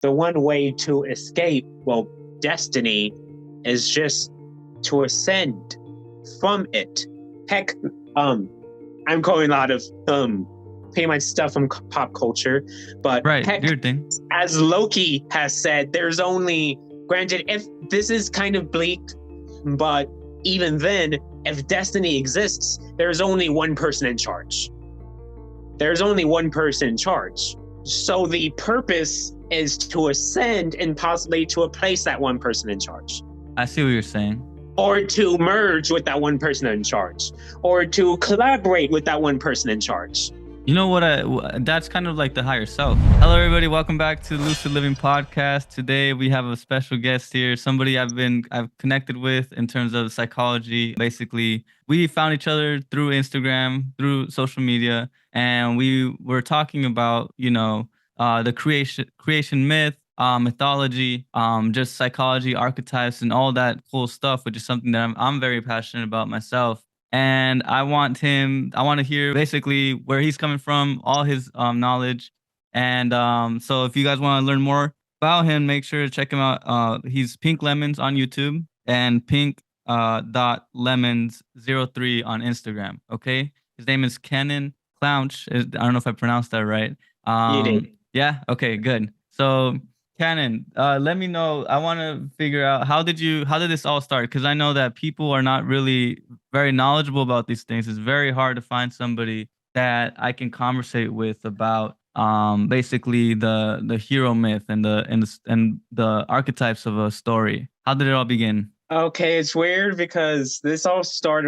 the one way to escape, well, destiny is just to ascend from it. Heck, I'm calling a lot of pretty much stuff from pop culture, but Right, heck, your thing. as Loki has said, there's only, granted, if this is kind of bleak, but even then, if destiny exists, there's only one person in charge. There's only one person in charge. So the purpose is to ascend and possibly to replace that one person in charge. I see what you're saying. Or to merge with that one person in charge. Or to collaborate with that one person in charge. You know what? That's kind of like the higher self. Hello, everybody. Welcome back to the Lucid Living Podcast. Today we have a special guest here. Somebody I've connected with in terms of psychology. Basically, we found each other through Instagram, through social media, and we were talking about, the creation myth, mythology, just psychology, archetypes, and all that cool stuff, which is something that I'm very passionate about myself. And I want to hear basically where he's coming from, all his knowledge. And so if you guys want to learn more about him, make sure to check him out. He's Pink Lemons on YouTube and pink dot lemons03 on Instagram. Okay. His name is Kannen Clouch. I don't know if I pronounced that right. You did. Yeah. Okay, good. So Kannen, let me know. I want to figure out how did this all start? Because I know that people are not really very knowledgeable about these things. It's very hard to find somebody that I can conversate with about basically the hero myth and the archetypes of a story. How did it all begin? Okay, it's weird because this all started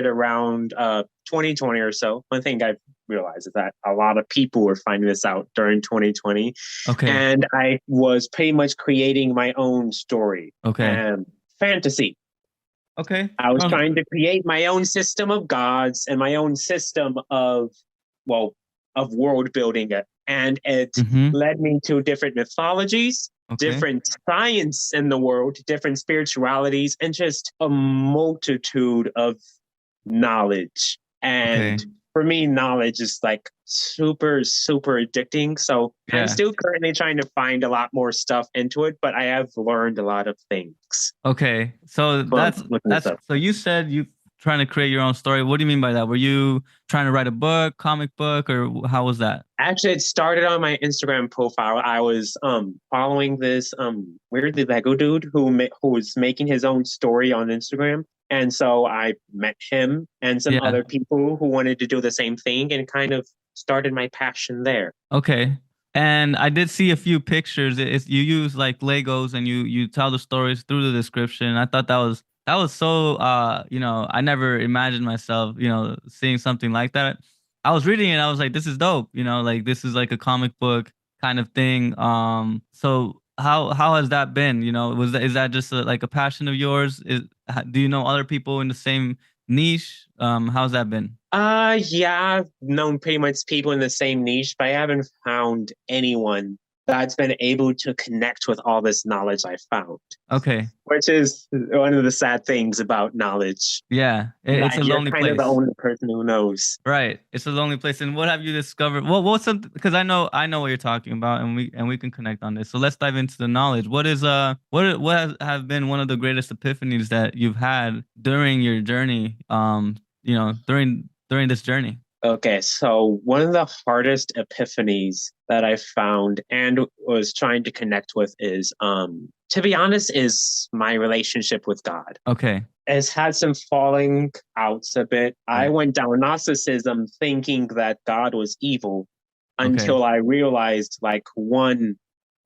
around 2020 or so. One thing I've realized is that a lot of people were finding this out during 2020. Okay. And I was pretty much creating my own story. Okay. And fantasy. Okay. I was trying to create my own system of gods and my own system of world building. And it led me to different mythologies, different science in the world, different spiritualities, and just a multitude of knowledge. And for me, knowledge is like super, super addicting. So I'm still currently trying to find a lot more stuff into it, but I have learned a lot of things. Okay. So that's so you said you trying to create your own story. What do you mean by that? Were you trying to write a book, comic book, or how was that? Actually, it started on my Instagram profile. I was following this weirdly Lego dude who was making his own story on Instagram. And so I met him and some other people who wanted to do the same thing and kind of started my passion there. Okay. And I did see a few pictures. You use like Legos and you tell the stories through the description. I thought that was so I never imagined myself, seeing something like that. I was reading it, I was like, this is dope, like this is like a comic book kind of thing. So how has that been? Is that just like a passion of yours? Do you know other people in the same niche? How's that been? Yeah, I've known pretty much people in the same niche, but I haven't found anyone that's been able to connect with all this knowledge I found. Okay. Which is one of the sad things about knowledge. Yeah, it's a lonely place. You're kind of the only person who knows. Right, it's a lonely place. And what have you discovered? What's something? Because I know what you're talking about, and we can connect on this. So let's dive into the knowledge. What have been one of the greatest epiphanies that you've had during your journey? During this journey. Okay, so one of the hardest epiphanies that I found and was trying to connect with is, to be honest, is my relationship with God. Okay. It's had some falling outs a bit. I went down Gnosticism thinking that God was evil until I realized like one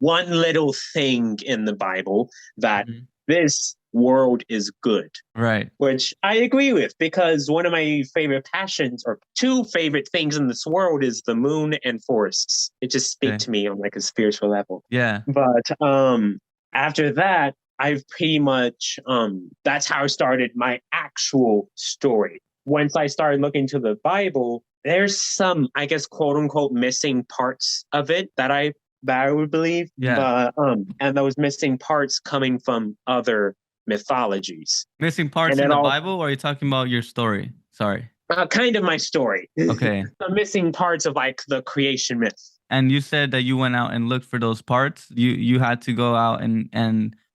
little thing in the Bible that this world is good. Right. Which I agree with, because one of my favorite passions, or two favorite things in this world, is the moon and forests. It just speak to me on like a spiritual level. Yeah. But after that, I've pretty much that's how I started my actual story. Once I started looking to the Bible, there's some, I guess, quote unquote, missing parts of it that I would believe. Yeah. And those missing parts coming from other mythologies. Missing parts in the Bible, or are you talking about your story? Sorry. Kind of my story. Okay. The missing parts of like the creation myth. And you said that you went out and looked for those parts. You had to go out and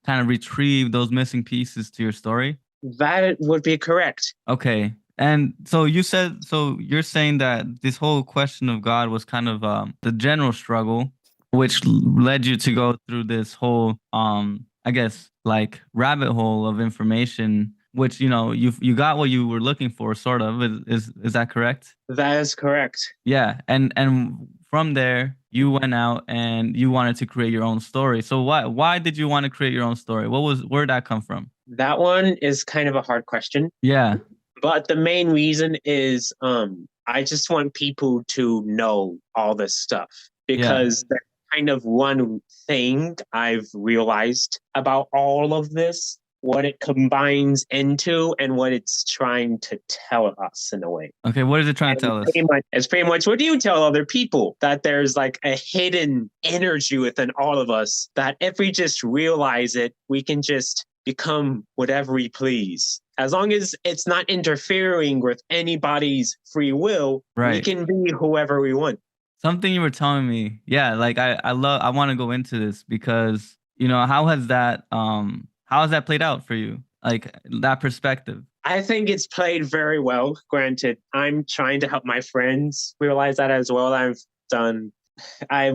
kind of retrieve those missing pieces to your story. That would be correct. Okay. And so you said, so you're saying that this whole question of God was kind of the general struggle, which led you to go through this whole, I guess, like rabbit hole of information, which, you know, you got what you were looking for, sort of. Is that correct? That is correct. Yeah. And from there, you went out and you wanted to create your own story. So why did you want to create your own story? Where'd that come from? That one is kind of a hard question. Yeah. But the main reason is I just want people to know all this stuff, because that's kind of one thing I've realized about all of this, what it combines into and what it's trying to tell us in a way. Okay, what is it trying to tell us? It's pretty much what do you tell other people? That there's like a hidden energy within all of us that if we just realize it, we can just become whatever we please. As long as it's not interfering with anybody's free will, we can be whoever we want. Something you were telling me, yeah, like I want to go into this because, you know, how has that played out for you? Like that perspective. I think it's played very well. Granted, I'm trying to help my friends realize that as well. I've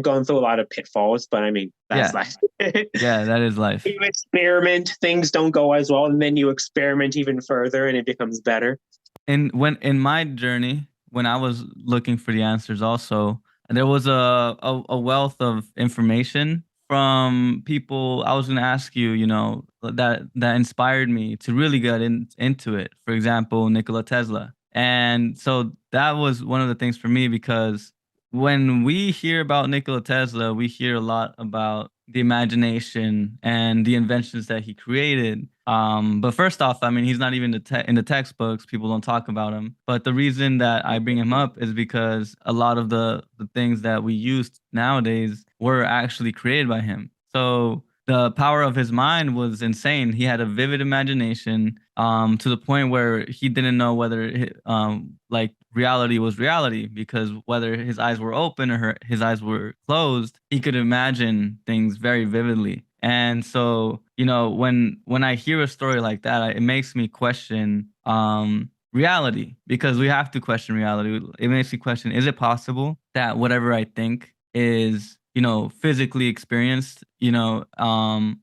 gone through a lot of pitfalls, but I mean, that's life. Yeah, that is life. You experiment, things don't go as well, and then you experiment even further and it becomes better. And in my journey, when I was looking for the answers also, there was a wealth of information from people. I was going to ask you, you know, that inspired me to really get into it. For example, Nikola Tesla. And so that was one of the things for me, because when we hear about Nikola Tesla, we hear a lot about the imagination and the inventions that he created. But first off, I mean, he's not even in the textbooks. People don't talk about him. But the reason that I bring him up is because a lot of the things that we use nowadays were actually created by him. So the power of his mind was insane. He had a vivid imagination, to the point where he didn't know whether like reality was reality, because whether his eyes were open or his eyes were closed, he could imagine things very vividly. And so, you know, when I hear a story like that, it makes me question reality, because we have to question reality. It makes me question, is it possible that whatever I think is, you know, physically experienced, you know,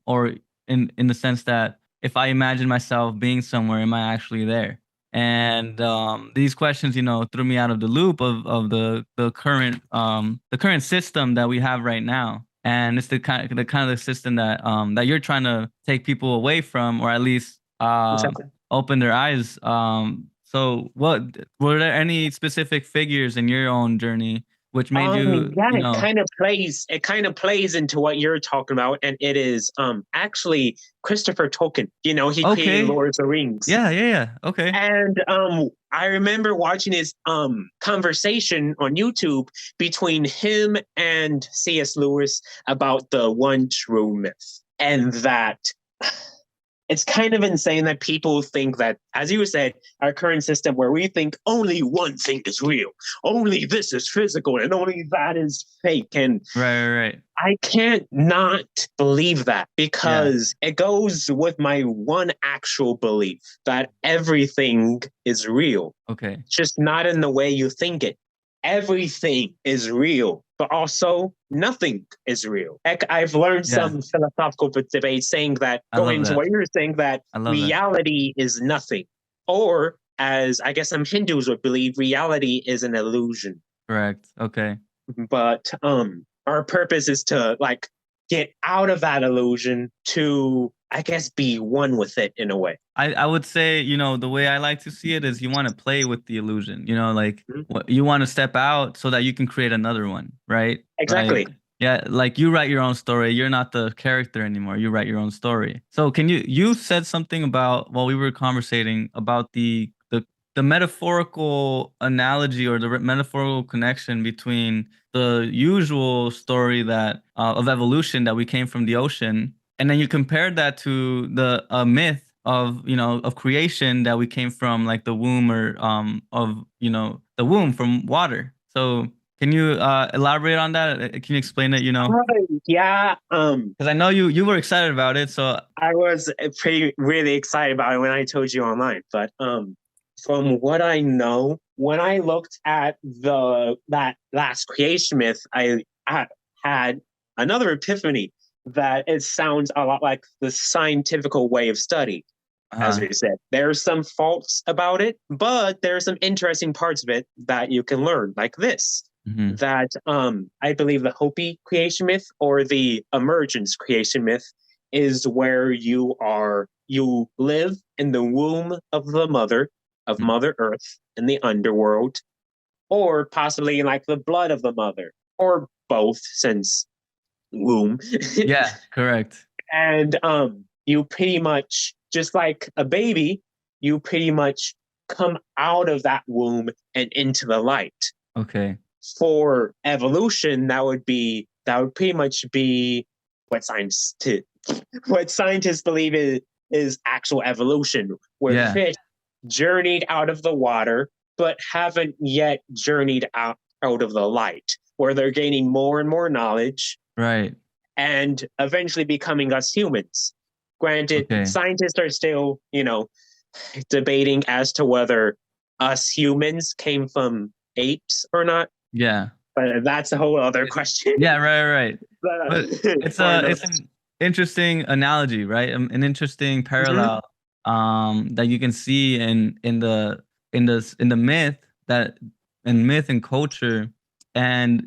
or in the sense that if I imagine myself being somewhere, am I actually there? And these questions, you know, threw me out of the loop of the current system that we have right now. And it's the kind of system that that you're trying to take people away from, or at least open their eyes. So what were there any specific figures in your own journey which made you, you know, it kind of plays into what you're talking about, and it is actually Christopher Tolkien. You know, he created Lord of the Rings. Yeah. Okay. And I remember watching his conversation on YouTube between him and C.S. Lewis about the one true myth. And that it's kind of insane that people think that, as you said, our current system where we think only one thing is real, only this is physical, and only that is fake. And right. I can't not believe that, because it goes with my one actual belief that everything is real. Okay. Just not in the way you think it. Everything is real, but also nothing is real. I've learned some philosophical debates saying that, going to what you're saying, that reality is nothing. Or, as I guess some Hindus would believe, reality is an illusion. Correct. Okay. But our purpose is to like get out of that illusion to, I guess, be one with it in a way. I would say, you know, the way I like to see it is you want to play with the illusion, you know, like you want to step out so that you can create another one, right? Exactly. Like you write your own story. You're not the character anymore. You write your own story. So you said something about, while we were conversating about the metaphorical analogy, or the metaphorical connection between the usual story that of evolution, that we came from the ocean, and then you compared that to the myth of, you know, of creation, that we came from like the womb, or of, you know, the womb from water. So Can you elaborate on that? Can you explain it? Yeah. Because I know you were excited about it, so I was really excited about it when I told you online. But from what I know, when I looked at that last creation myth, I had another epiphany that it sounds a lot like the scientific way of study. As we said, there's some faults about it, but there's some interesting parts of it that you can learn, like this. That I believe the Hopi creation myth or the emergence creation myth is where you live in the womb of the mother of Mother Earth in the underworld, or possibly in like the blood of the mother, or both, since womb. Yeah, correct. And you pretty much, just like a baby, you pretty much come out of that womb and into the light. Okay. For evolution, that would pretty much be what scientists believe is actual evolution, where fish journeyed out of the water but haven't yet journeyed out of the light, where they're gaining more and more knowledge. Right. And eventually becoming us humans. Granted, scientists are still, debating as to whether us humans came from apes or not. Yeah. But that's a whole other question. Yeah, right. But it's an interesting analogy, right? An interesting parallel that you can see in the myth myth and culture. And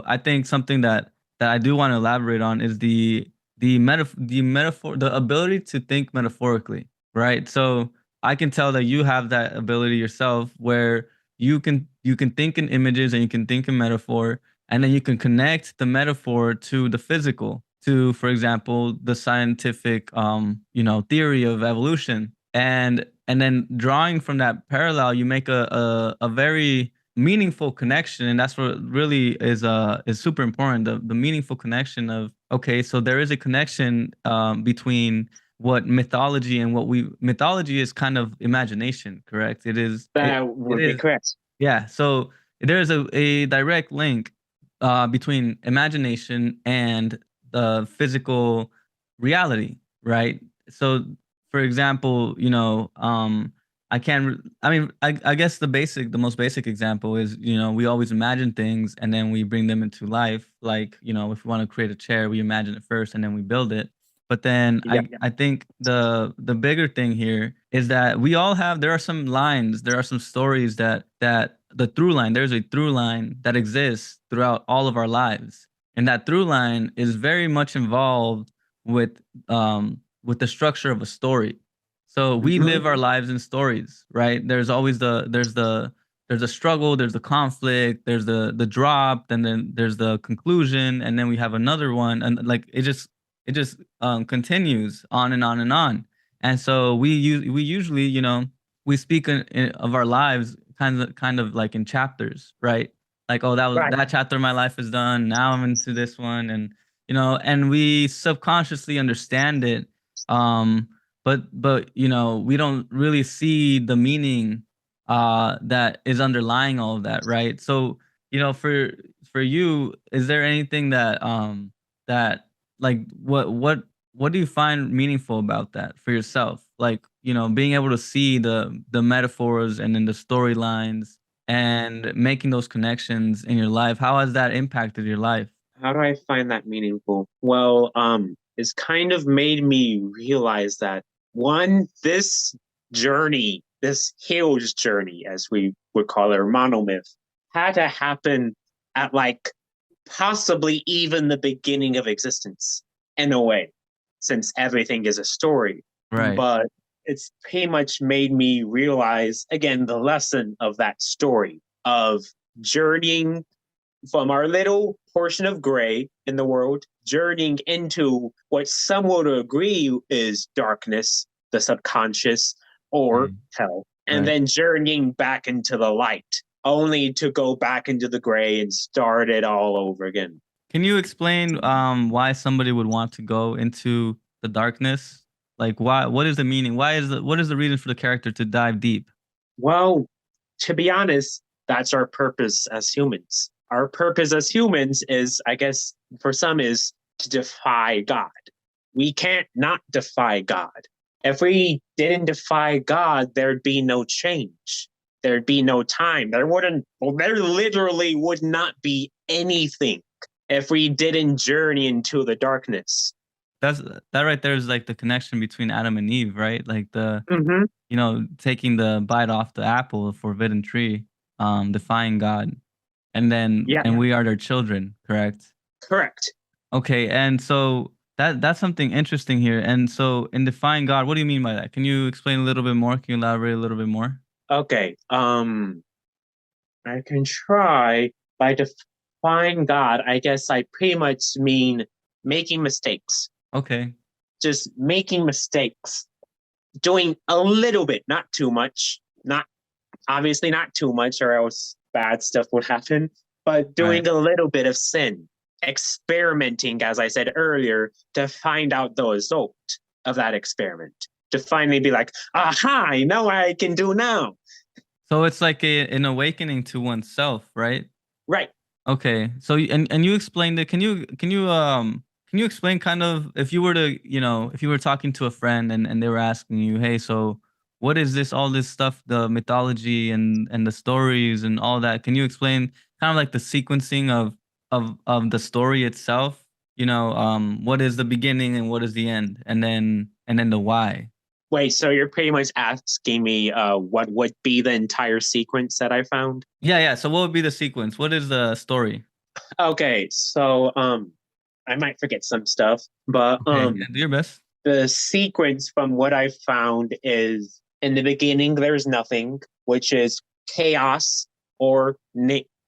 I think something that I do want to elaborate on is the metaphor, the ability to think metaphorically, right? So I can tell that you have that ability yourself, where you can think in images and you can think in metaphor, and then you can connect the metaphor to the physical, to, for example, the scientific theory of evolution, and then drawing from that parallel, you make a very meaningful connection. And that's what really is super important, the meaningful connection of, okay, so there is a connection between what mythology and mythology is kind of imagination, correct? That would be correct. Yeah, so there's a direct link between imagination and the physical reality, right? So, for example, I guess the most basic example is, we always imagine things and then we bring them into life. Like, if we want to create a chair, we imagine it first and then we build it. But then I think the bigger thing here is that there are some lines, there are some stories that there's a through line that exists throughout all of our lives. And that through line is very much involved with the structure of a story. So we live our lives in stories, right? There's always there's a struggle, there's the conflict, there's the drop, and then there's the conclusion, and then we have another one, and like it just continues on and on and on. And so we usually, we speak of our lives kind of like in chapters, right? Like, oh, that chapter of my life is done. Now I'm into this one, and and we subconsciously understand it. But we don't really see the meaning that is underlying all of that, right? So, for you, is there anything that like what do you find meaningful about that for yourself? Like, being able to see the metaphors and then the storylines and making those connections in your life. How has that impacted your life? How do I find that meaningful? Well, it's kind of made me realize that this journey, this huge journey, as we would call it, or monomyth, had to happen at like possibly even the beginning of existence, in a way, since everything is a story. Right. But it's pretty much made me realize, again, the lesson of that story of journeying from our little portion of gray in the world, journeying into what some would agree is darkness, the subconscious, or hell, and then journeying back into the light, only to go back into the gray and start it all over again. Can you explain why somebody would want to go into the darkness? Like, why? What is the meaning? What is the reason for the character to dive deep? Well, to be honest, that's our purpose as humans. our purpose as humans is, I guess, for some is to defy God. We can't not defy God. If we didn't defy God, there'd be no change. There'd be no time. There literally would not be anything if we didn't journey into the darkness. That right there is like the connection between Adam and Eve, right? Like the Mm-hmm. taking the bite off the apple, forbidden tree, defying God, and we are their children, correct? Correct. Okay, and so that's something interesting here. And so in defying God, what do you mean by that? Can you explain a little bit more? Can you elaborate a little bit more? Okay. I can try. By defying God, I guess I pretty much mean making mistakes. Okay. Just making mistakes. Doing a little bit, not too much. Not obviously not too much, or else bad stuff would happen. But doing a little bit of sin. Experimenting, as I said earlier, to find out the result of that experiment. To finally be like, aha, I know what I can do now. So it's like an awakening to oneself, right? Right. Okay. So and you explained it. Can you explain kind of if you were to, if you were talking to a friend and they were asking you, "Hey, so what is this all this stuff, the mythology and the stories and all that?" Can you explain kind of like the sequencing of the story itself? What is the beginning and what is the end? And then the why. Wait, so you're pretty much asking me what would be the entire sequence that I found? Yeah. So what would be the sequence? What is the story? Okay, so I might forget some stuff, but Okay, yeah, do your best. the sequence from what I found is in the beginning there's nothing, which is chaos or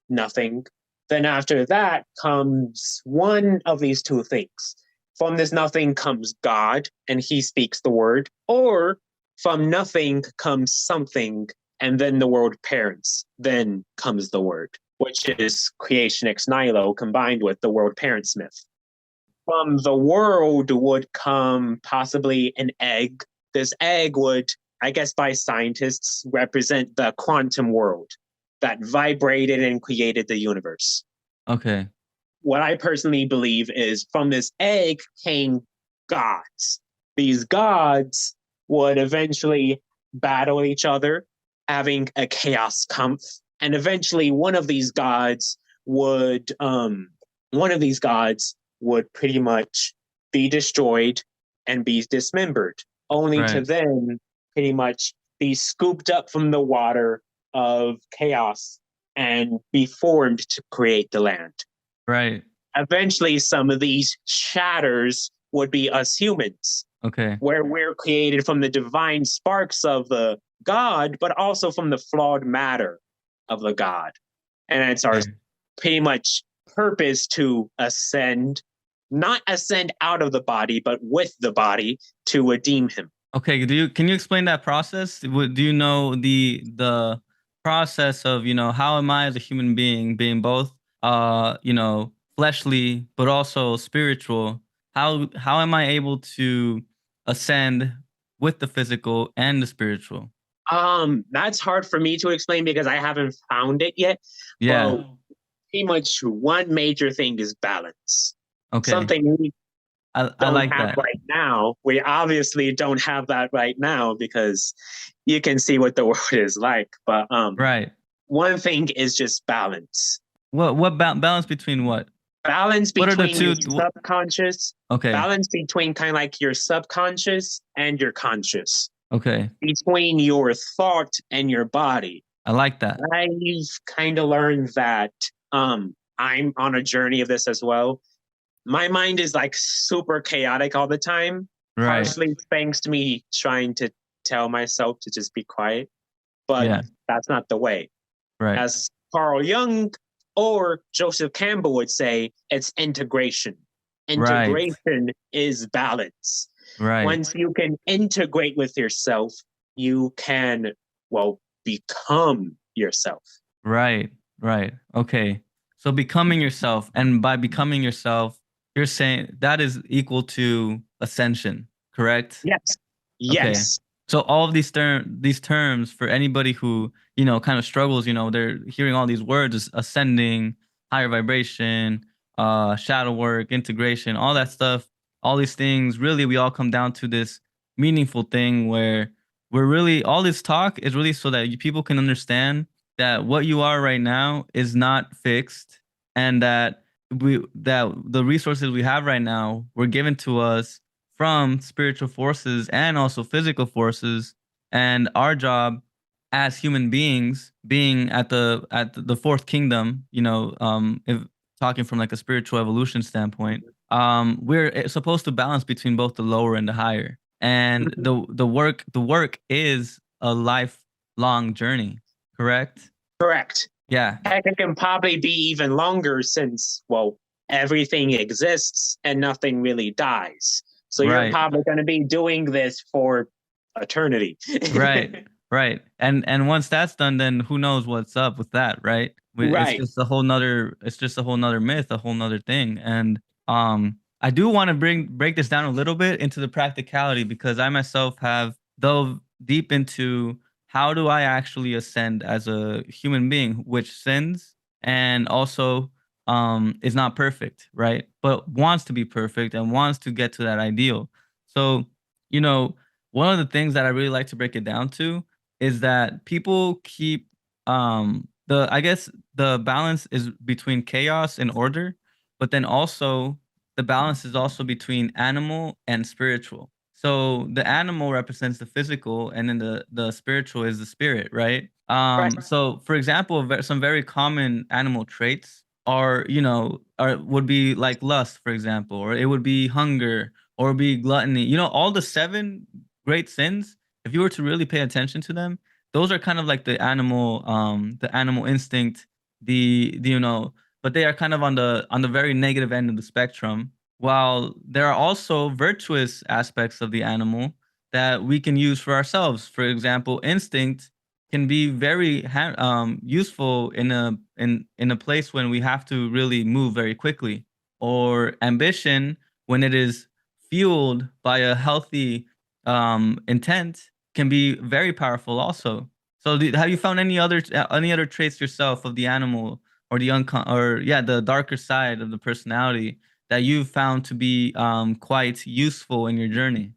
nothing. Then after that comes one of these two things. From this nothing comes God, and he speaks the word, or from nothing comes something, and then the world parents. Then comes the word, which is creation ex nihilo combined with the world parents myth. From the world would come possibly an egg. This egg would, I guess by scientists, represent the quantum world that vibrated and created the universe. Okay. What I personally believe is from this egg came gods. These gods would eventually battle each other, having a chaos kampf, and eventually one of these gods would pretty much be destroyed and be dismembered, only to then pretty much be scooped up from the water of chaos and be formed to create the land. Right. Eventually, some of these shatters would be us humans. Okay. Where we're created from the divine sparks of the God, but also from the flawed matter of the God. And it's our pretty much purpose to ascend, not ascend out of the body, but with the body to redeem him. Okay. Can you explain that process? Do you know the process of, how am I as a human being being both, fleshly, but also spiritual? How am I able to ascend with the physical and the spiritual? That's hard for me to explain because I haven't found it yet. Yeah. But pretty much one major thing is balance. Okay. Something we I don't like have that right now. We obviously don't have that right now because you can see what the world is like. But right. One thing is just balance. What balance between what? Balance What are the between two? your subconscious. Okay. Balance between kind of like your subconscious and your conscious. Okay. Between your thought and your body. I like that. I've kind of learned that I'm on a journey of this as well. My mind is like super chaotic all the time. Right. Partially thanks to me trying to tell myself to just be quiet. But that's not the way. Right. As Carl Jung or Joseph Campbell would say, it's integration. Integration is balance. Right. Once you can integrate with yourself, you can, become yourself. Right. Okay. So becoming yourself, and by becoming yourself, you're saying that is equal to ascension, correct? Yes. Okay. Yes. So all of these terms for anybody who, kind of struggles, they're hearing all these words, ascending, higher vibration, shadow work, integration, all that stuff, all these things, really we all come down to this meaningful thing where we're really all this talk is really so that people can understand that what you are right now is not fixed, and that the resources we have right now were given to us from spiritual forces and also physical forces, and our job as human beings, being at the fourth kingdom, if talking from like a spiritual evolution standpoint, we're supposed to balance between both the lower and the higher, and Mhm. the work is a lifelong journey, correct? Correct. Yeah. Heck, it can probably be even longer since, well, everything exists and nothing really dies. So you're Right. probably going to be doing this for eternity. Right, right. And once that's done, then who knows what's up with that, right? It's Right. just a whole nother myth, a whole nother thing. And I do want to break this down a little bit into the practicality, because I myself have dove deep into how do I actually ascend as a human being, which sins and also is not perfect, right? But wants to be perfect and wants to get to that ideal. So, you know, one of the things that I really like to break it down to is that people keep the I guess the balance is between chaos and order, but then also the balance is also between animal and spiritual. So the animal represents the physical, and then the spiritual is the spirit, right? Right. So for example, some very common animal traits are would be like lust, for example, or it would be hunger, or be gluttony. All the seven great sins, if you were to really pay attention to them, those are kind of like the animal instinct, but they are kind of on the very negative end of the spectrum. While there are also virtuous aspects of the animal that we can use for ourselves. For example, instinct can be very useful in a place when we have to really move very quickly, or ambition when it is fueled by a healthy intent can be very powerful also. So have you found any other traits yourself of the animal, or the darker side of the personality that you've found to be quite useful in your journey?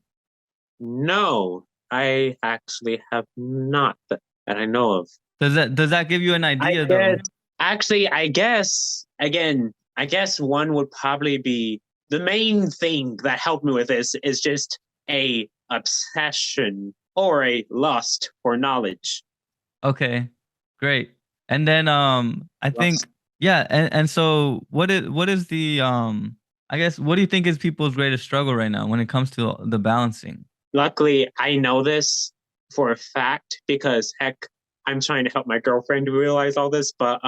No, I actually have not that I know of. Does that give you an I idea guess, though? actually, I guess, again, I guess one would probably be the main thing that helped me with this is just a obsession or a lust for knowledge. Okay, great. And then I Lust. think, yeah, and so what is the I guess, what do you think is people's greatest struggle right now when it comes to the balancing? Luckily, I know this for a fact because heck, I'm trying to help my girlfriend realize all this, but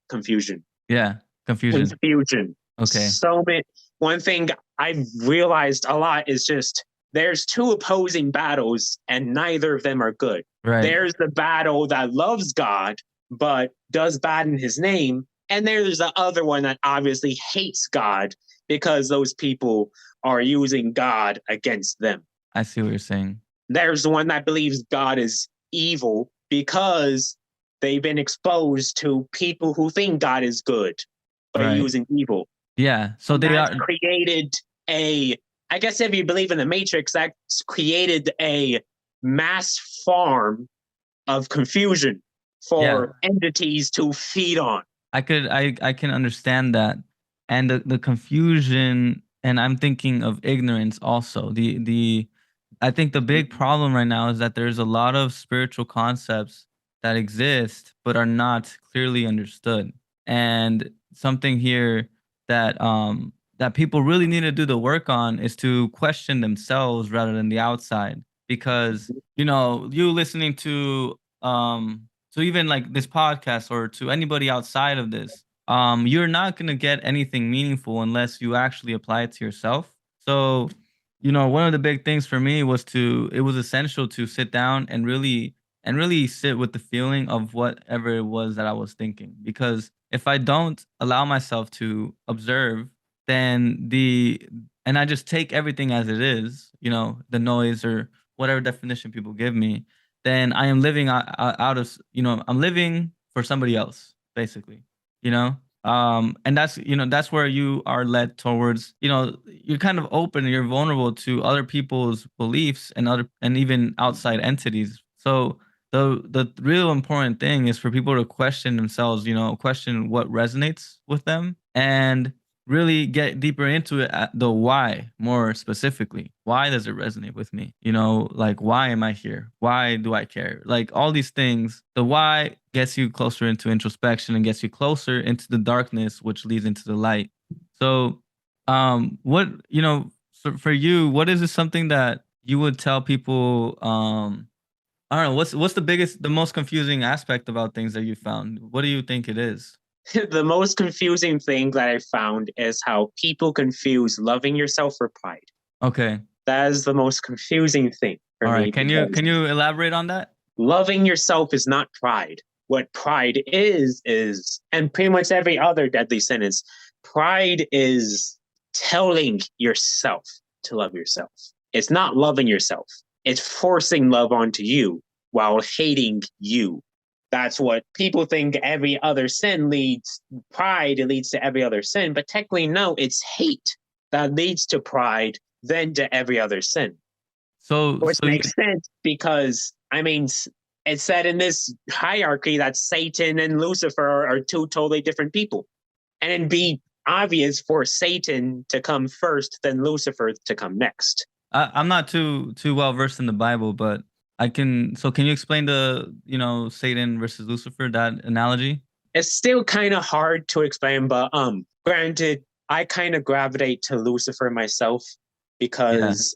confusion. Yeah, confusion. Confusion. Okay. So many. One thing I've realized a lot is just there's two opposing battles, and neither of them are good. Right. There's the battle that loves God but does bad in His name, and there's the other one that obviously hates God because those people are using God against them. I see what you're saying. There's the one that believes God is evil because they've been exposed to people who think God is good by Right. using evil. Yeah. So And they that's are. created a, I guess if you believe in the Matrix, that's created a mass farm of confusion Yeah. for entities to feed on. I can understand that. And the confusion, and I'm thinking of ignorance also. The I think the big problem right now is that there's a lot of spiritual concepts that exist but are not clearly understood. And something here that people really need to do the work on is to question themselves rather than the outside. Because you listening to even like this podcast, or to anybody outside of this, you're not going to get anything meaningful unless you actually apply it to yourself. So one of the big things for me it was essential to sit down and really sit with the feeling of whatever it was that I was thinking. Because if I don't allow myself to observe, then and I just take everything as it is, the noise or whatever definition people give me, then I am living I'm living for somebody else, basically, you know? And that's, that's where you are led towards, you're kind of open and you're vulnerable to other people's beliefs and even outside entities. So the real important thing is for people to question themselves, question what resonates with them, and really get deeper into it at the why. More specifically, why does it resonate with me? Like, why am I here? Why do I care? Like, all these things, the why gets you closer into introspection and gets you closer into the darkness, which leads into the light. So what, so for you, what is this something that you would tell people? I don't know, what's the most confusing aspect about things that you found? What do you think it is? The most confusing thing that I found is how people confuse loving yourself for pride. Okay. That is the most confusing thing for All me. right. Can you elaborate on that? Loving yourself is not pride. What pride is, and pretty much every other deadly sin is, pride is telling yourself to love yourself. It's not loving yourself. It's forcing love onto you while hating you. That's what people think every other sin leads. Pride leads to every other sin, but technically, no, it's hate that leads to pride, then to every other sin. Which makes sense because, I mean, it's said in this hierarchy that Satan and Lucifer are two totally different people. And it'd be obvious for Satan to come first, then Lucifer to come next. I'm not too well versed in the Bible, but I can. So can you explain the, Satan versus Lucifer, that analogy? It's still kind of hard to explain, but granted, I kind of gravitate to Lucifer myself because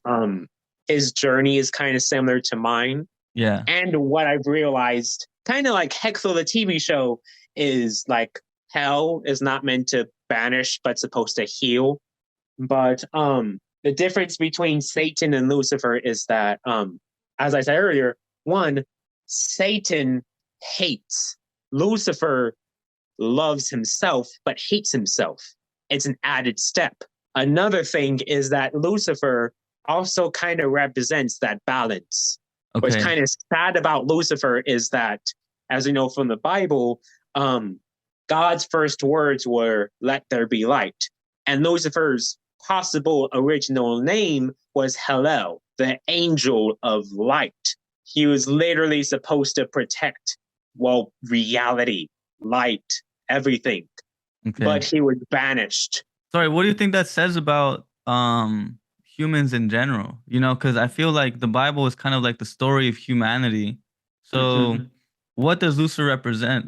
his journey is kind of similar to mine. Yeah. And what I've realized, kind of like Hexel, the TV show, is like hell is not meant to banish, but supposed to heal. But the difference between Satan and Lucifer is that, as I said earlier, one, Satan hates. Lucifer loves himself, but hates himself. It's an added step. Another thing is that Lucifer also kind of represents that balance. Okay. What's kind of sad about Lucifer is that, as we know from the Bible, God's first words were, "Let there be light." And Lucifer's possible original name was Hallel, the angel of light. He was literally supposed to protect, reality, light, everything. Okay. But he was banished. Sorry, what do you think that says about humans in general? Because I feel like the Bible is kind of like the story of humanity. So what does Lucifer represent?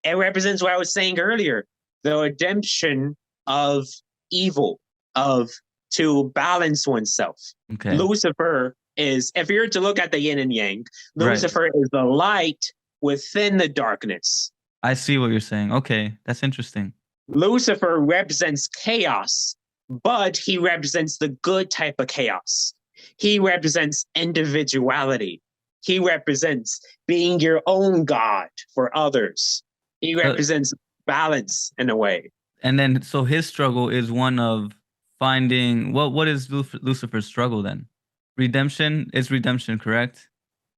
It represents what I was saying earlier, the redemption of evil, to balance oneself. Okay. Lucifer is, if you're to look at the yin and yang, Lucifer is the light within the darkness. I see what you're saying. Okay, that's interesting. Lucifer represents chaos, but he represents the good type of chaos. He represents individuality. He represents being your own God for others. He represents balance in a way. And then, so his struggle is one of finding, what is Lucifer's struggle then? Redemption is redemption, correct?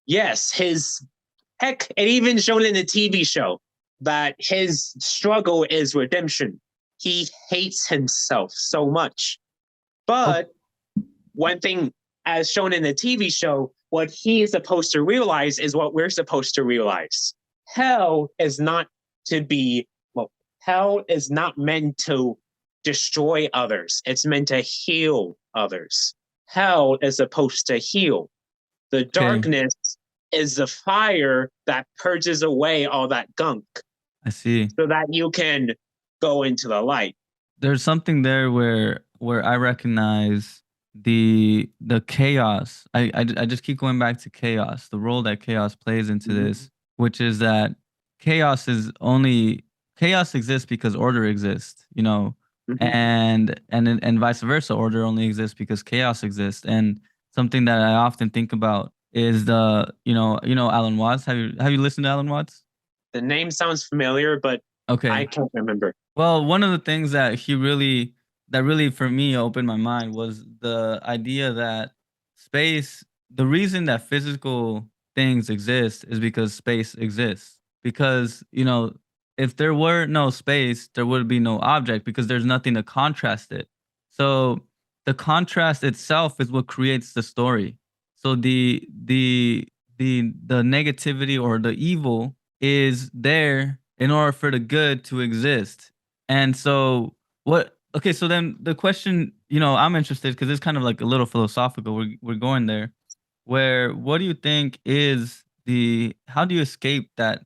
Yes, it even shown in the TV show that his struggle is redemption. He hates himself so much. But one thing, as shown in the TV show, what he is supposed to realize is what we're supposed to realize. Hell is not meant to destroy others. It's meant to heal others. Hell is supposed to heal. The darkness is the fire that purges away all that gunk. I see. So that you can go into the light. There's something there where I recognize the chaos. I just keep going back to chaos, the role that chaos plays into this, which is that chaos exists because order exists, and vice versa. Order only exists because chaos exists. And something that I often think about is Alan Watts. Have you listened to Alan Watts? The name sounds familiar, but I can't remember. Well, one of the things that really for me opened my mind was the idea that space, the reason that physical things exist is because space exists. Because, if there were no space, there would be no object because there's nothing to contrast it. So the contrast itself is what creates the story. So the negativity or the evil is there in order for the good to exist. And so what okay, so then the question, I'm interested because it's kind of like a little philosophical. We're going there. Where what do you think is the how do you escape that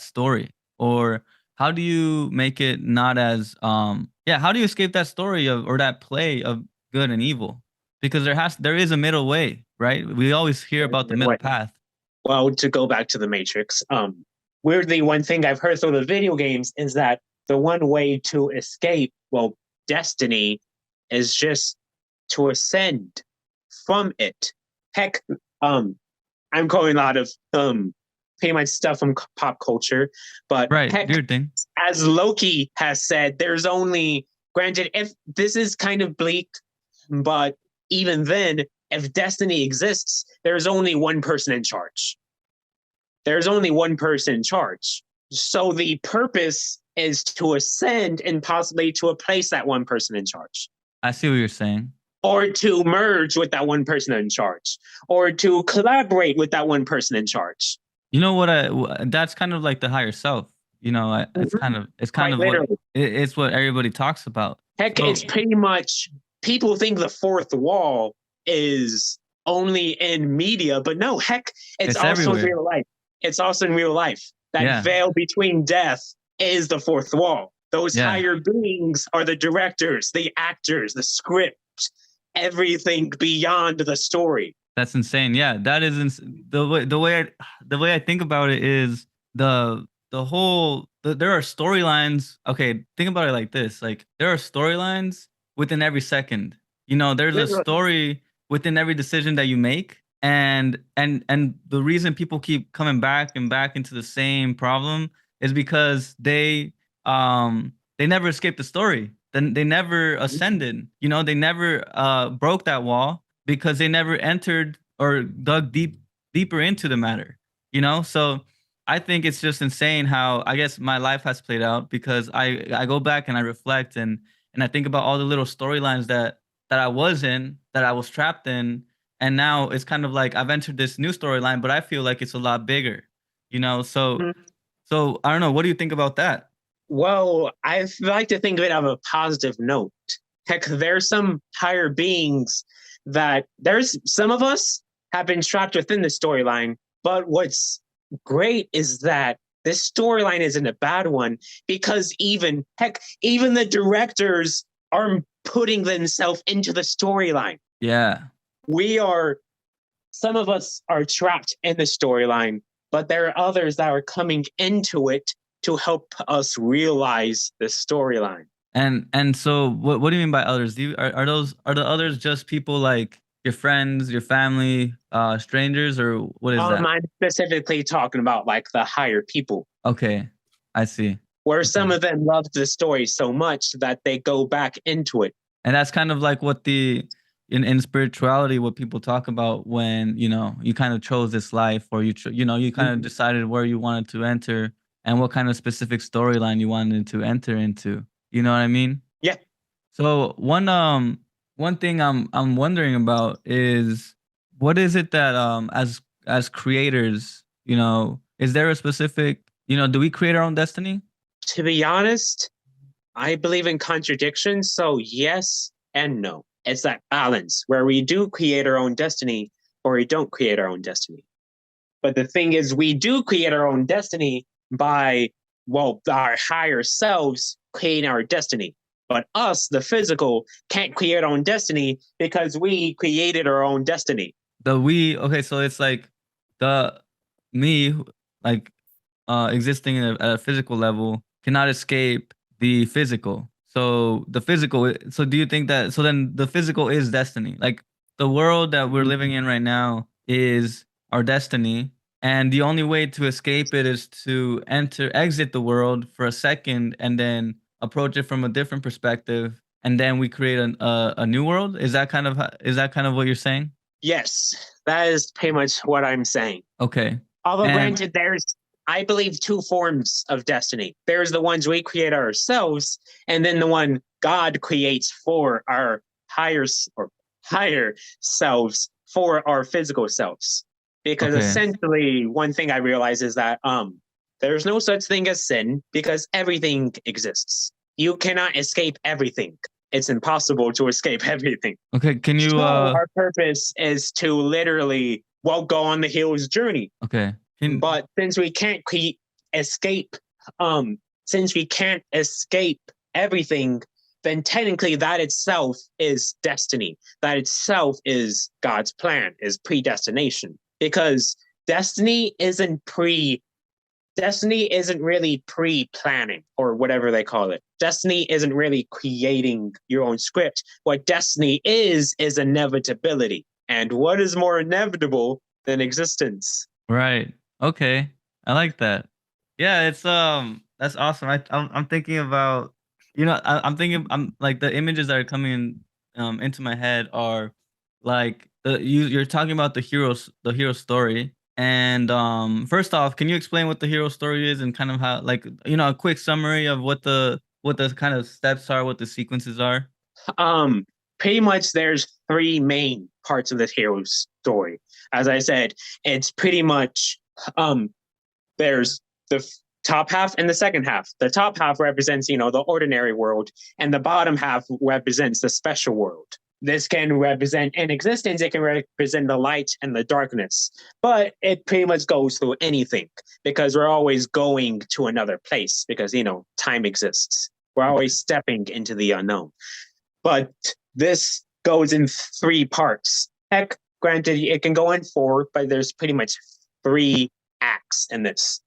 story? Or how do you make it not as yeah, how do you escape that story of or that play of good and evil? Because there is a middle way, right? We always hear about the middle path. Well, to go back to the Matrix, weirdly, one thing I've heard through the video games is that the one way to escape, well, destiny, is just to ascend from it. Heck, I'm calling a lot of pretty much stuff from pop culture, but right, heck, weird thing. As Loki has said, there's only, granted, if this is kind of bleak, but even then, if destiny exists, there's only one person in charge. There's only one person in charge. So the purpose is to ascend and possibly to replace that one person in charge. I see what you're saying. Or to merge with that one person in charge, or to collaborate with that one person in charge. You know what? That's kind of like the higher self. It's kind of it's what everybody talks about. Heck, it's pretty much, people think the fourth wall is only in media, but no, heck, it's also everywhere. In real life. It's also in real life. That veil between death is the fourth wall. Those higher beings are the directors, the actors, the script, everything beyond the story. That's insane. Yeah, that is the way I think about it is there are storylines. Okay, think about it like this. Like there are storylines within every second. There's a story within every decision that you make. And the reason people keep coming back and back into the same problem is because they never escaped the story. Then they never ascended. They never broke that wall because they never entered or dug deeper into the matter. So I think it's just insane how I guess my life has played out because I go back and I reflect and I think about all the little storylines that I was in, that I was trapped in, and now it's kind of like I've entered this new storyline, but I feel like it's a lot bigger. So I don't know. What do you think about that? Well, I like to think of it on a positive note. Heck, there's some higher beings that some of us have been trapped within the storyline, but what's great is that this storyline isn't a bad one because even the directors are putting themselves into the storyline. Yeah. Some of us are trapped in the storyline, but there are others that are coming into it to help us realize the storyline. And so what do you mean by others? Are the others just people like your friends, your family, strangers, or what is that? I'm specifically talking about like the higher people. Okay, I see. Where some of them love the story so much that they go back into it. And that's kind of like what in spirituality, what people talk about when, you kind of chose this life, or you kind of decided where you wanted to enter and what kind of specific storyline you wanted to enter into. You know what I mean? Yeah. So one thing I'm wondering about is what is it that as creators, is there a specific, do we create our own destiny? To be honest, I believe in contradictions, so yes and no. It's that balance where we do create our own destiny or we don't create our own destiny. But the thing is, we do create our own destiny by, our higher selves creating our destiny. But us, the physical, can't create our own destiny because we created our own destiny. Okay, so it's like me, like existing at a physical level cannot escape the physical. So do you think that, so then the physical is destiny? Like the world that we're living in right now is our destiny. And the only way to escape it is to exit the world for a second and then approach it from a different perspective. And then we create a new world. Is that kind of what you're saying? Yes, that is pretty much what I'm saying. Okay. Although granted, there's I believe two forms of destiny. There's the ones we create ourselves, and then the one God creates for our higher selves, for our physical selves. Because essentially, one thing I realize is that there's no such thing as sin because everything exists. You cannot escape everything. It's impossible to escape everything. Okay, can you? So our purpose is to literally, well, go on the hero's journey. Okay. But since we can't escape, since we can't escape everything, then technically that itself is destiny. That itself is God's plan, is predestination. Because destiny isn't really pre-planning or whatever they call it. Destiny isn't really creating your own script. What destiny is inevitability. And what is more inevitable than existence? Right. Okay. I like that. Yeah, it's that's awesome. I'm thinking about, I'm thinking, I'm like, the images that are coming into my head are like you're talking about the hero story. And first off, can you explain what the hero story is and kind of how, like, a quick summary of what the kind of steps are, what the sequences are? Pretty much there's three main parts of this hero story. As I said, it's pretty much there's the top half and the second half. The top half represents, the ordinary world, and the bottom half represents the special world. This can represent, in existence, it can represent the light and the darkness, but it pretty much goes through anything because we're always going to another place because, time exists. We're always stepping into the unknown. But this goes in three parts. Heck, granted, it can go in four, but there's pretty much three acts in this.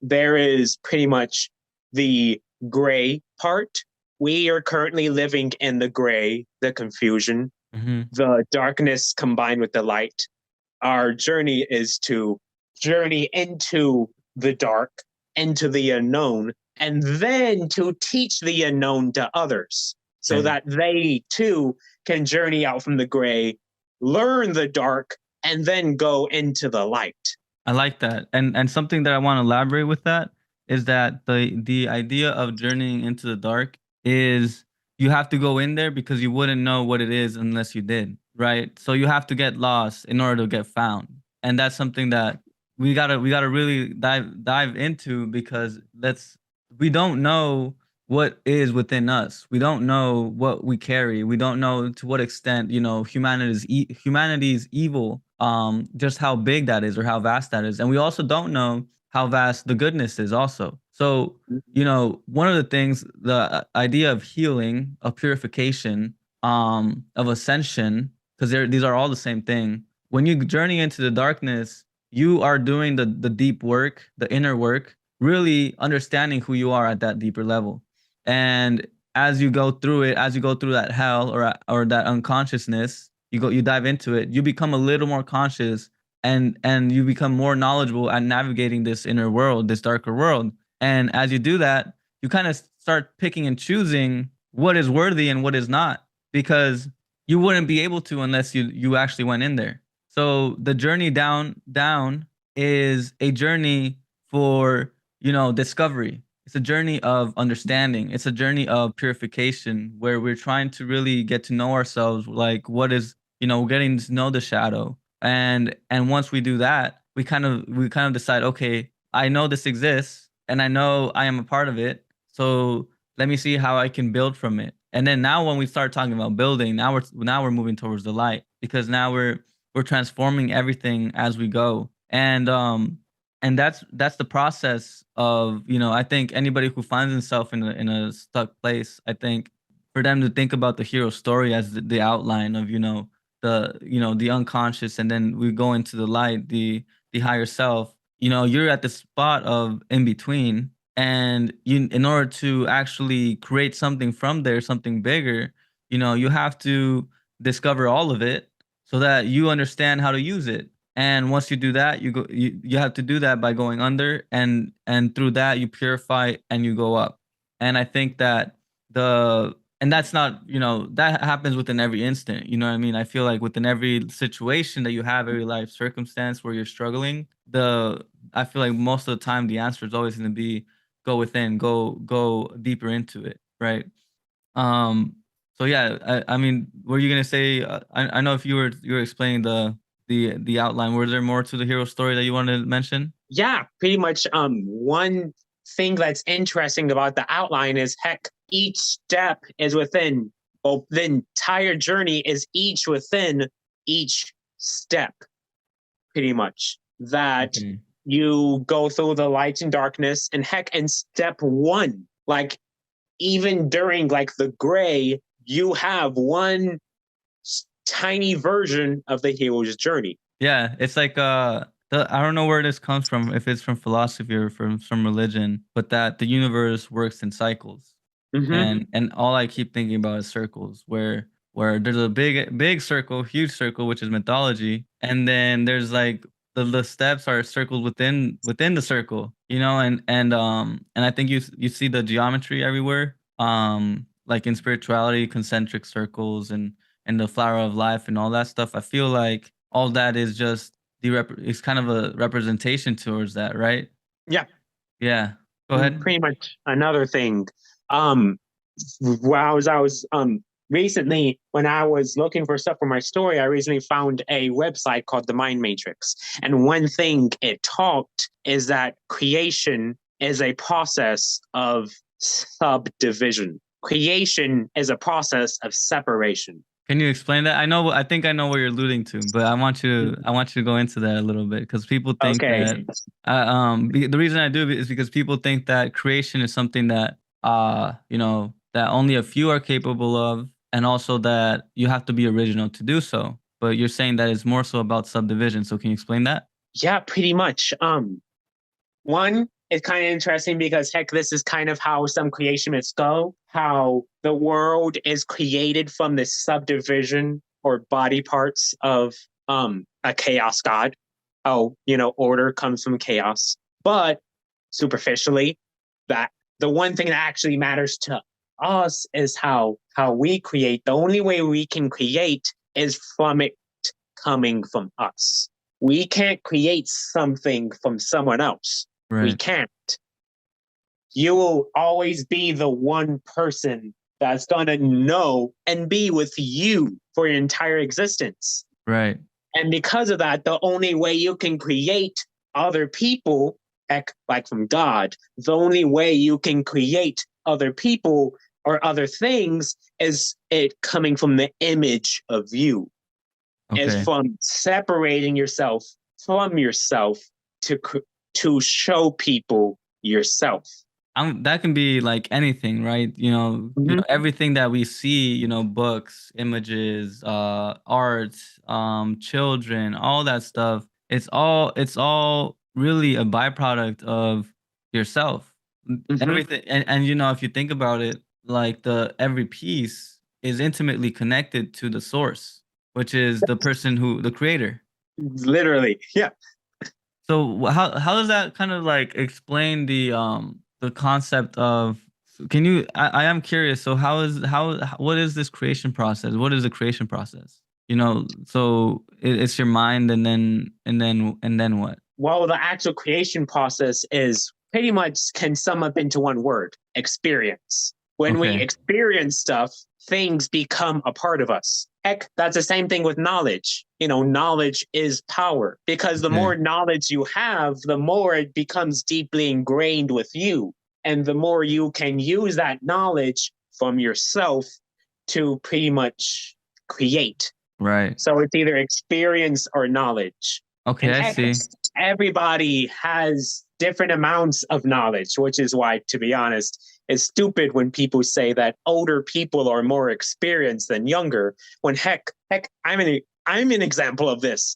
There is pretty much the gray part. We are currently living in the gray, the confusion, the darkness combined with the light. Our journey is to journey into the dark, into the unknown, and then to teach the unknown to others so that they too can journey out from the gray, learn the dark, and then go into the light. I like that. And something that I want to elaborate with that is that the idea of journeying into the dark is you have to go in there because you wouldn't know what it is unless you did, right? So you have to get lost in order to get found. And that's something that we gotta really dive into because we don't know what is within us. We don't know what we carry. We don't know to what extent, humanity's evil, just how big that is or how vast that is. And we also don't know how vast the goodness is also. So, one of the things, the idea of healing, of purification, of ascension, because these are all the same thing. When you journey into the darkness, you are doing the deep work, the inner work, really understanding who you are at that deeper level. And as you go through it, as you go through that hell or that unconsciousness, you dive into it, you become a little more conscious and you become more knowledgeable at navigating this inner world, this darker world. And as you do that, you kind of start picking and choosing what is worthy and what is not, because you wouldn't be able to unless you actually went in there. So the journey down is a journey for, discovery. It's a journey of understanding. It's a journey of purification where we're trying to really get to know ourselves, like what is, getting to know the shadow. And once we do that, we kind of decide, okay, I know this exists and I know I am a part of it. So let me see how I can build from it. And then now when we start talking about building, now we're moving towards the light, because now we're transforming everything as we go. And that's the process of, I think anybody who finds himself in a stuck place, I think for them to think about the hero story as the outline of, the unconscious, and then we go into the light, the higher self. You're at the spot of in between, and in order to actually create something from there, something bigger, you have to discover all of it so that you understand how to use it. And once you do that, you have to do that by going under, and through that you purify and you go up. And I think that and that's not, that happens within every instant. You know what I mean? I feel like within every situation that you have, every life circumstance where you're struggling, the I feel like most of the time the answer is always going to be go within, go deeper into it, right? So yeah, I mean, were you gonna say? I know if you were explaining the outline. Were there more to the hero story that you wanted to mention? Yeah, pretty much. One thing that's interesting about the outline is, heck, each step is within, well, the entire journey is each within each step, pretty much. That Okay. you go through the light and darkness, and heck, in step one, like even during like the gray, you have one tiny version of the hero's journey. Yeah, it's like I don't know where this comes from, if it's from philosophy or from religion, but that the universe works in cycles. Mm-hmm. And all I keep thinking about is circles, where there's a big circle, huge circle, which is mythology, and then there's like the steps are circled within the circle, you know, and I think you see the geometry everywhere, like in spirituality, concentric circles and the flower of life and all that stuff. I feel like all that is just it's kind of a representation towards that, right? Yeah. Yeah. Go And ahead. pretty much another thing. Um, while I was recently, when I was looking for stuff for my story, I recently found a website called the Mind Matrix. And one thing it talked is that creation is a process of subdivision. Creation is a process of separation. Can you explain that? I think I know what you're alluding to, but I want you to go into that a little bit because people think Okay. that the reason I do is because people think that creation is something that you know, that only a few are capable of, and also that you have to be original to do so. But you're saying that it's more so about subdivision. So can you explain that? Yeah, pretty much. One, it's kind of interesting because, heck, this is kind of how some creationists go, how the world is created from the subdivision or body parts of a chaos god. Oh, order comes from chaos. But superficially, that the one thing that actually matters to us is how we create. The only way we can create is from it coming from us. We can't create something from someone else. We Right. can't. You will always be the one person that's going to know and be with you for your entire existence. Right. And because of that, the only way you can create other people, like from God, the only way you can create other people or other things is it coming from the image of you, is Okay. from separating yourself from yourself to show people yourself. That can be like anything, right? Mm-hmm. Everything that we see, books, images, art, children, all that stuff. It's all really a byproduct of yourself. Mm-hmm. Everything, and if you think about it, like the every piece is intimately connected to the source, which is the creator. Literally, yeah. So how does that kind of like explain the concept of can you I am curious, so what is this creation process? What is the creation process? So it's your mind and then what? Well, the actual creation process is pretty much can sum up into one word: experience. When we Okay. experience stuff, things become a part of us. Heck, that's the same thing with knowledge. Knowledge is power because the Okay. more knowledge you have, the more it becomes deeply ingrained with you. And the more you can use that knowledge from yourself to pretty much create. Right. So it's either experience or knowledge. Okay, And I heck, see. everybody has different amounts of knowledge, which is why, to be honest, it's stupid when people say that older people are more experienced than younger. When heck, I'm an example of this.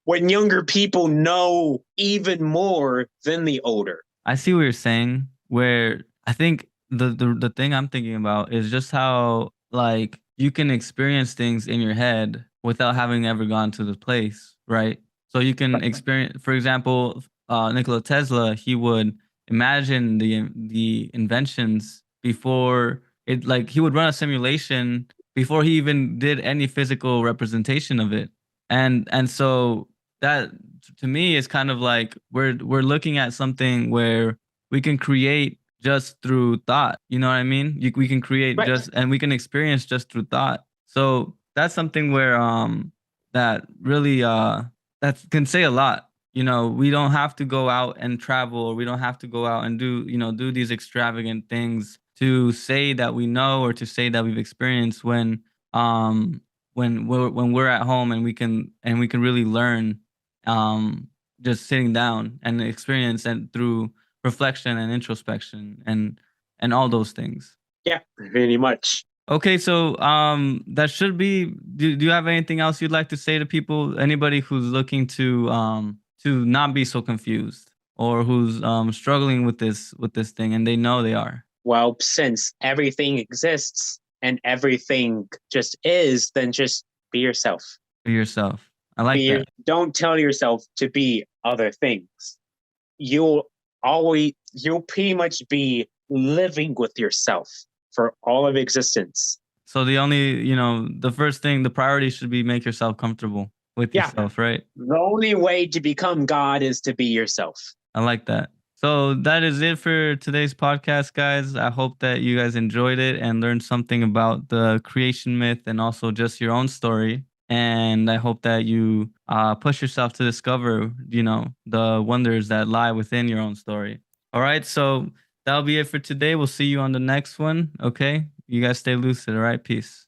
When younger people know even more than the older. I see what you're saying. Where I think the thing I'm thinking about is just how like you can experience things in your head without having ever gone to the place, right? So you can experience, for example, Nikola Tesla. He would imagine the inventions before it. Like he would run a simulation before he even did any physical representation of it, and so that to me is kind of like we're looking at something where we can create just through thought. You know what I mean? We can create Right. just, and we can experience just through thought. So that's something where that really that can say a lot. You know, we don't have to go out and travel, or we don't have to go out and do, you know, do these extravagant things to say that we know, or to say that we've experienced, um when we're at home, and we can really learn just sitting down and experience, and through reflection and introspection and all those things. Yeah, very much. Okay, so that should be. Do you have anything else you'd like to say to people? Anybody who's looking to not be so confused, or who's struggling with this thing, and they know they are. Well, since everything exists and everything just is, then just be yourself. Be yourself. I like that. Don't tell yourself to be other things. You'll pretty much be living with yourself for all of existence. So the only, you know, the first thing, the priority should be make yourself comfortable with yourself, right? The only way to become God is to be yourself. I like that. So that is it for today's podcast, guys. I hope that you guys enjoyed it and learned something about the creation myth, and also just your own story. And I hope that you push yourself to discover, you know, the wonders that lie within your own story. All right. So that'll be it for today. We'll see you on the next one. Okay. You guys stay lucid. All right. Peace.